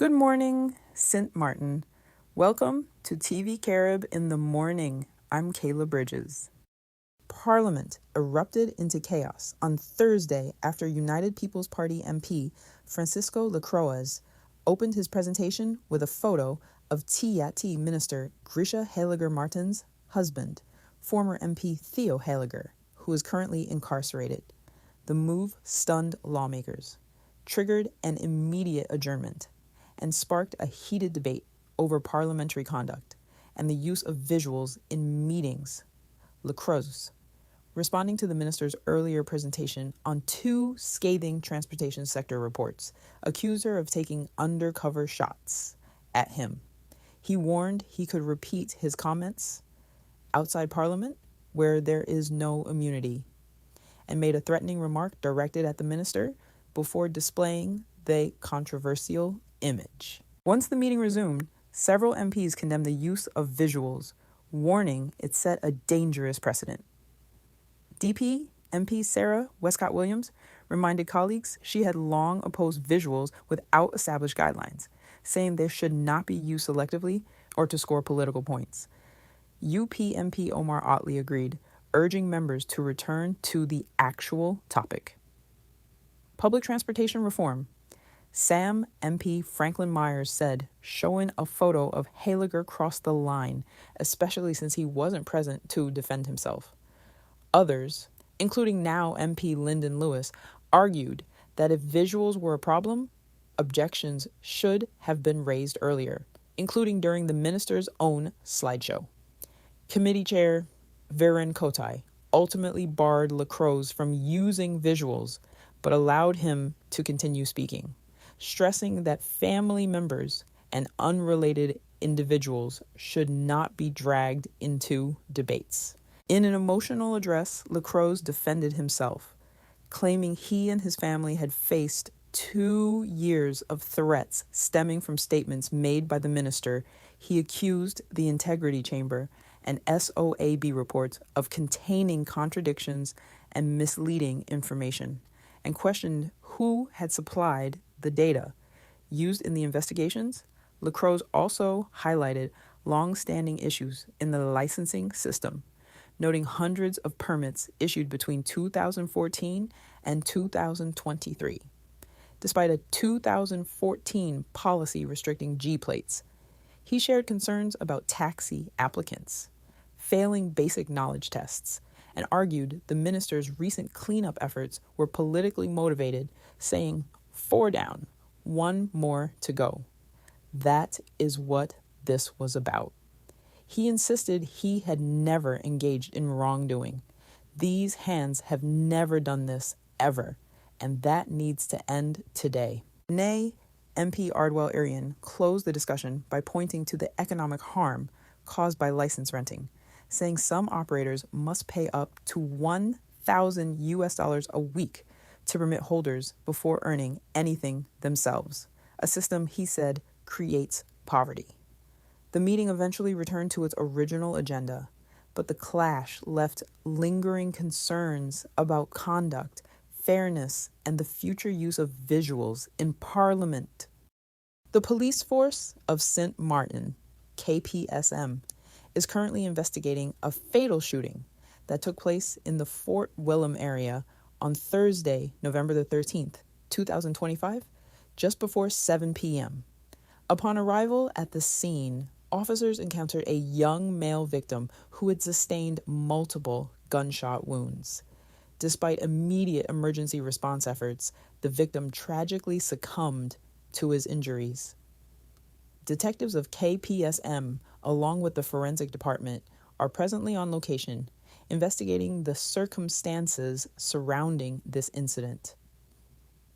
Good morning, St. Martin. Welcome to TVCARiB In The Morning. I'm Kayla Bridges. Parliament erupted into chaos on Thursday after United People's Party MP Francisco Lacroix opened his presentation with a photo of TVCARiB Minister Grisha Heiliger-Martin's husband, former MP Theo Heiliger, who is currently incarcerated. The move stunned lawmakers, triggered an immediate adjournment, and sparked a heated debate over parliamentary conduct and the use of visuals in meetings. Lacroix, responding to the minister's earlier presentation on two scathing transportation sector reports, accused her of taking undercover shots at him. He warned he could repeat his comments outside Parliament, where there is no immunity, and made a threatening remark directed at the minister before displaying the controversial image. Once the meeting resumed, several MPs condemned the use of visuals, warning it set a dangerous precedent. DP MP Sarah Westcott-Williams reminded colleagues she had long opposed visuals without established guidelines, saying they should not be used selectively or to score political points. UP MP Omar Otley agreed, urging members to return to the actual topic. Public transportation reform. Sam MP Franklin Myers said showing a photo of Heiliger crossed the line, especially since he wasn't present to defend himself. Others, including now MP Lyndon Lewis, argued that if visuals were a problem, objections should have been raised earlier, including during the minister's own slideshow. Committee Chair Viren Kotai ultimately barred Lacroix from using visuals, but allowed him to continue speaking, stressing that family members and unrelated individuals should not be dragged into debates. In an emotional address, Lacroix defended himself, claiming he and his family had faced 2 years of threats stemming from statements made by the minister. He accused the Integrity Chamber and SOAB reports of containing contradictions and misleading information, and questioned who had supplied the data used in the investigations. Lacroix also highlighted long-standing issues in the licensing system, noting hundreds of permits issued between 2014 and 2023. Despite a 2014 policy restricting G-plates, he shared concerns about taxi applicants, failing basic knowledge tests, and argued the minister's recent cleanup efforts were politically motivated, saying, 4 down, 1 more to go. That is what this was about. He insisted he had never engaged in wrongdoing. These hands have never done this, ever, and that needs to end today. Nay, MP Ardwell Arian closed the discussion by pointing to the economic harm caused by license renting, saying some operators must pay up to $1,000 a week to permit holders before earning anything themselves, a system he said creates poverty. The meeting eventually returned to its original agenda, but the clash left lingering concerns about conduct, fairness, and the future use of visuals in Parliament. The police force of St. Martin, KPSM, is currently investigating a fatal shooting that took place in the Fort Willem area on Thursday, November the 13th, 2025, just before 7 p.m. Upon arrival at the scene, officers encountered a young male victim who had sustained multiple gunshot wounds. Despite immediate emergency response efforts, the victim tragically succumbed to his injuries. Detectives of KPSM, along with the forensic department, are presently on location, investigating the circumstances surrounding this incident.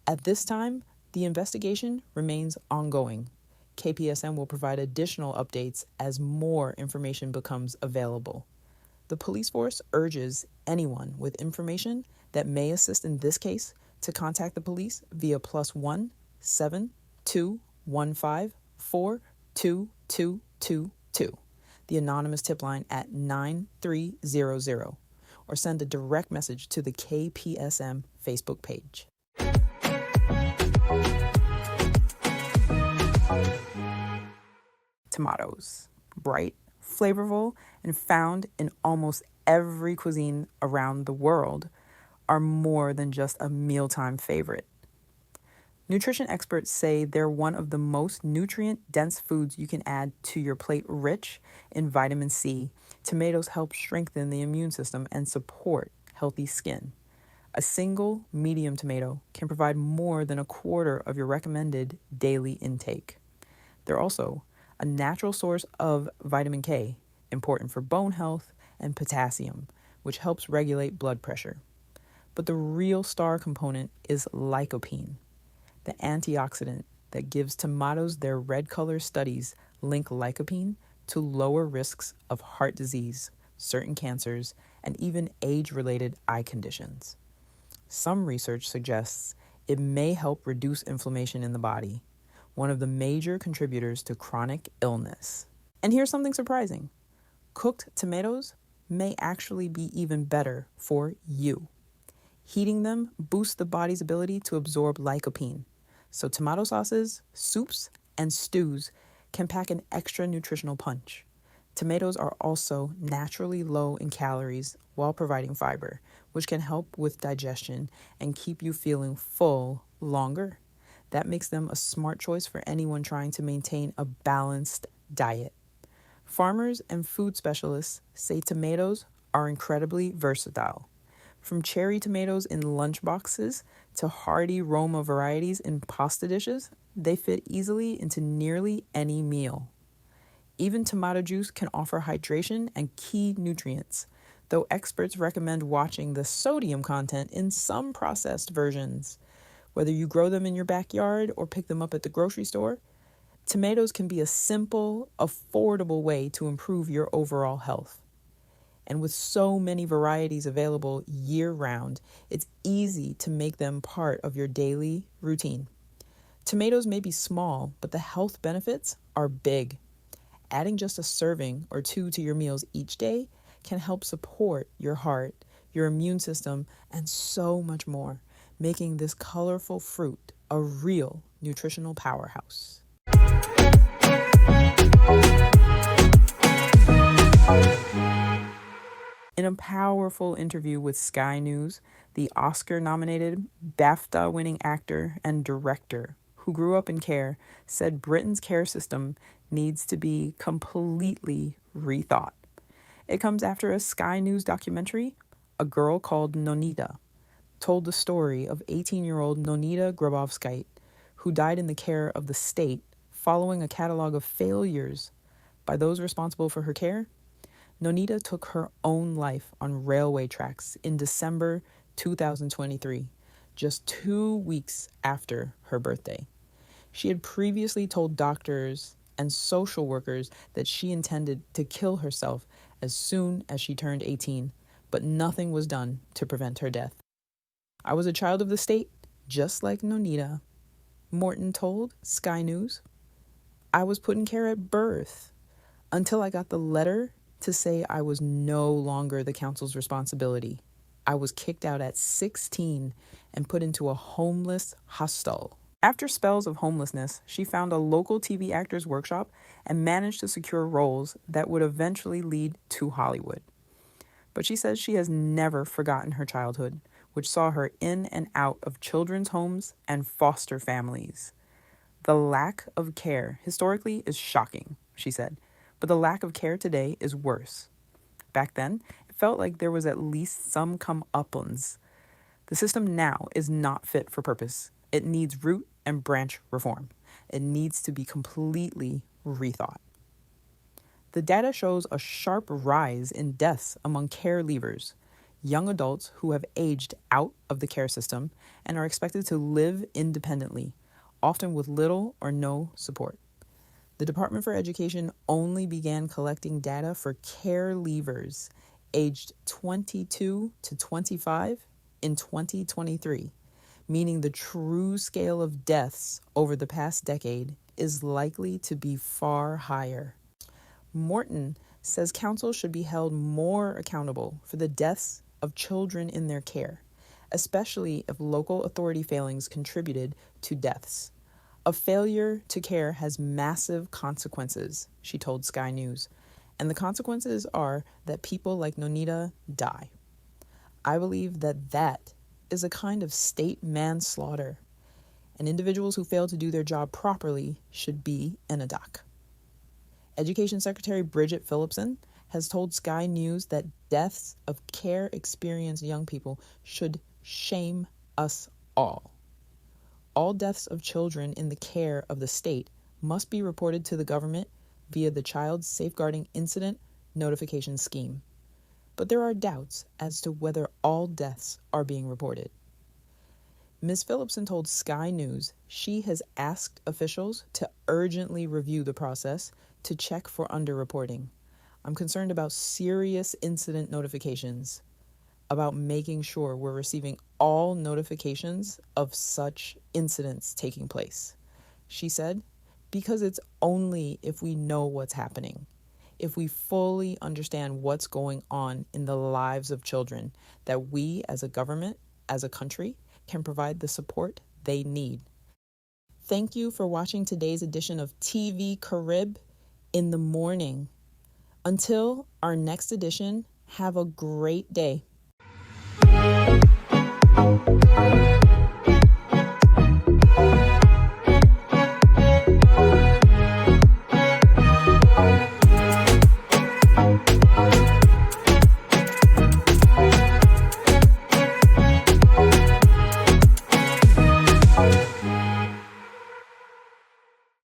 At this time, the investigation remains ongoing. KPSM will provide additional updates as more information becomes available. The police force urges anyone with information that may assist in this case to contact the police via +1 7215 4222, the anonymous tip line at 9300, or send a direct message to the KPSM Facebook page. tomatoes. Bright, flavorful, and found in almost every cuisine around the world, are more than just a mealtime favorite. Nutrition experts say they're one of the most nutrient-dense foods you can add to your plate, rich in vitamin C. Tomatoes help strengthen the immune system and support healthy skin. A single medium tomato can provide more than a quarter of your recommended daily intake. They're also a natural source of vitamin K, important for bone health, and potassium, which helps regulate blood pressure. But the real star component is lycopene, the antioxidant that gives tomatoes their red color. Studies link lycopene to lower risks of heart disease, certain cancers, and even age-related eye conditions. Some research suggests it may help reduce inflammation in the body, one of the major contributors to chronic illness. And here's something surprising. Cooked tomatoes may actually be even better for you. Heating them boosts the body's ability to absorb lycopene. So tomato sauces, soups, and stews can pack an extra nutritional punch. Tomatoes are also naturally low in calories while providing fiber, which can help with digestion and keep you feeling full longer. That makes them a smart choice for anyone trying to maintain a balanced diet. Farmers and food specialists say tomatoes are incredibly versatile. From cherry tomatoes in lunchboxes to hardy Roma varieties in pasta dishes, they fit easily into nearly any meal. Even tomato juice can offer hydration and key nutrients, though experts recommend watching the sodium content in some processed versions. Whether you grow them in your backyard or pick them up at the grocery store, tomatoes can be a simple, affordable way to improve your overall health. And with so many varieties available year-round, it's easy to make them part of your daily routine. Tomatoes may be small, but the health benefits are big. Adding just a serving or two to your meals each day can help support your heart, your immune system, and so much more, making this colorful fruit a real nutritional powerhouse. In a powerful interview with Sky News, the Oscar-nominated, BAFTA-winning actor and director who grew up in care said Britain's care system needs to be completely rethought. It comes after a Sky News documentary, A Girl Called Nonita, told the story of 18-year-old Nonita Grabovskite, who died in the care of the state following a catalog of failures by those responsible for her care. Nonita took her own life on railway tracks in December 2023, just 2 weeks after her birthday. She had previously told doctors and social workers that she intended to kill herself as soon as she turned 18, but nothing was done to prevent her death. I was a child of the state, just like Nonita, Morton told Sky News. I was put in care at birth until I got the letter to say I was no longer the council's responsibility. I was kicked out at 16 and put into a homeless hostel. After spells of homelessness, she found a local TV actors workshop and managed to secure roles that would eventually lead to Hollywood. But she says she has never forgotten her childhood, which saw her in and out of children's homes and foster families. The lack of care historically is shocking, she said, but the lack of care today is worse. Back then, it felt like there was at least some comeuppance. The system now is not fit for purpose. It needs root and branch reform. It needs to be completely rethought. The data shows a sharp rise in deaths among care leavers, young adults who have aged out of the care system and are expected to live independently, often with little or no support. The Department for Education only began collecting data for care leavers aged 22 to 25 in 2023, meaning the true scale of deaths over the past decade is likely to be far higher. Morton says councils should be held more accountable for the deaths of children in their care, especially if local authority failings contributed to deaths. A failure to care has massive consequences, she told Sky News. And the consequences are that people like Nonita die. I believe that is a kind of state manslaughter, and individuals who fail to do their job properly should be in a dock. Education Secretary Bridget Phillipson has told Sky News that deaths of care-experienced young people should shame us all. All deaths of children in the care of the state must be reported to the government via the Child Safeguarding Incident Notification Scheme. But there are doubts as to whether all deaths are being reported. Ms. Phillipson told Sky News she has asked officials to urgently review the process to check for underreporting. I'm concerned about serious incident notifications, about making sure we're receiving all notifications of such incidents taking place. She said, because it's only if we know what's happening, if we fully understand what's going on in the lives of children, that we as a government, as a country, can provide the support they need. Thank you for watching today's edition of TVCARiB In The Morning. Until our next edition, have a great day.